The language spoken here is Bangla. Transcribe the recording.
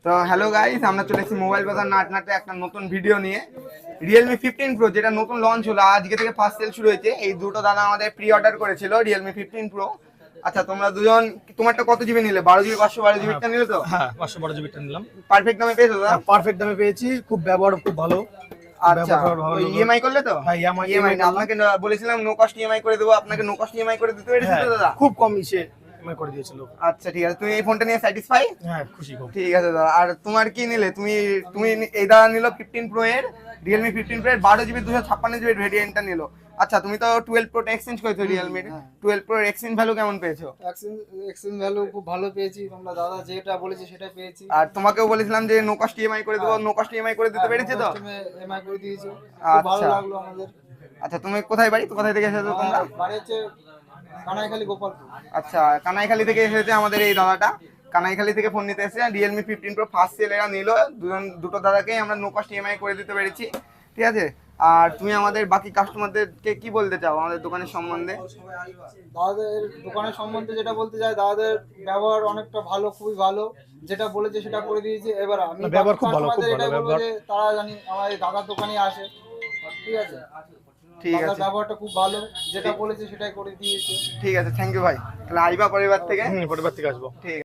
তো হ্যালো গাইস, আমরা চলে এসেছি মোবাইল বাজার নাটনাটে একটা নতুন ভিডিও নিয়ে। রিয়েলমি 15 প্রো যেটা নতুন লঞ্চ হলো, আজকে থেকে ফার্স্ট সেল শুরু হয়েছে। এই দুটো দাদা আমাদের প্রি অর্ডার করেছিল রিয়েলমি 15 প্রো। আচ্ছা, তোমরা দুজন তোমারটা কত জিবি নিলে? 12 জিবি 512 জিবিটা নিলে তো? হ্যাঁ, 512 জিবিটা নিলাম। পারফেক্ট দামে পেয়েছো দাদা? পারফেক্ট দামে পেয়েছি, খুব ব্যবহার খুব ভালো। আচ্ছা, ইএমআই করলে তো? হ্যাঁ, ইএমআই আপনাকে বলেছিলাম নো কস্ট ইএমআই করে দেবো, আপনাকে নো কস্ট ইএমআই করে দিতে পেরেছি তো দাদা? খুব কম ইসে ইএমআই করে দিয়েছিল। আচ্ছা ঠিক আছে, তুমি এই ফোনটা নিয়ে স্যাটিসফাই? হ্যাঁ, খুশি খুব। ঠিক আছে দাদা। আর তোমার কি নিলে? তুমি তুমি এই দাদা নিল 15 প্রো এর, রিয়েলমি 15 প্রো এর 12 জিবি 256 জিবি ভেরিয়েন্টটা নিল। আচ্ছা, তুমি তো 12 প্রোটা এক্সচেঞ্জ করেছো রিয়েলমির। 12 প্রোর এক্সচেঞ্জ ভ্যালু কেমন পেয়েছো? এক্সচেঞ্জ ভ্যালু খুব ভালো পেয়েছি, তোমরা দাদা যেটা বলেছি সেটাই পেয়েছি। আর তোমাকেও বলেছিলাম যে নো কস্ট ইএমআই করে দেবো, নো কস্ট ইএমআই করে দিতে পেরেছে তো? এমআই করে দিয়েছো, খুব ভালো লাগলো আমাদের। আচ্ছা, তুমি কোথায় বাড়ি, কোথায় থেকে এসেছো তোমরা? বাড়ি হচ্ছে কানাইখালী, গোপালপুর। আচ্ছা, কানাইখালী থেকে এসেছে আমাদের এই দাদাটা। কানাইখালী থেকে ফোন নিতে এসেছে। রিয়েলমি 15 প্রো ফার্স্ট সেল এরা নিল। দুটো দাদাকেই আমরা নো কস্ট ইএমআই করে দিতে পেরেছি। ঠিক আছে। আর তুমি আমাদের বাকি কাস্টমারদেরকে কি বলতে চাও আমাদের দোকানের সম্বন্ধে? দাদাদের দোকানের সম্বন্ধে যেটা বলতে চাই, দাদাদের ব্যবহার অনেকটা ভালো, খুবই ভালো। যেটা বলেছে সেটা করে দিয়েছে। এবার আমি ব্যবহার খুব ভালো, কাস্টমারদের খুব ভালো এটাই বলবো ব্যবহার। যে তারা জানি আমার এই দাদার দোকানে আসে। ঠিক আছে, ঠিক দাদার আছে, ব্যবহারটা খুব ভালো, যেটা বলেছে সেটাই করে দিয়েছে। ঠিক আছে, থ্যাংক ইউ ভাই। তাহলে আইবা পরিবার থেকে? পরিবার থেকে আসবো। ঠিক আছে।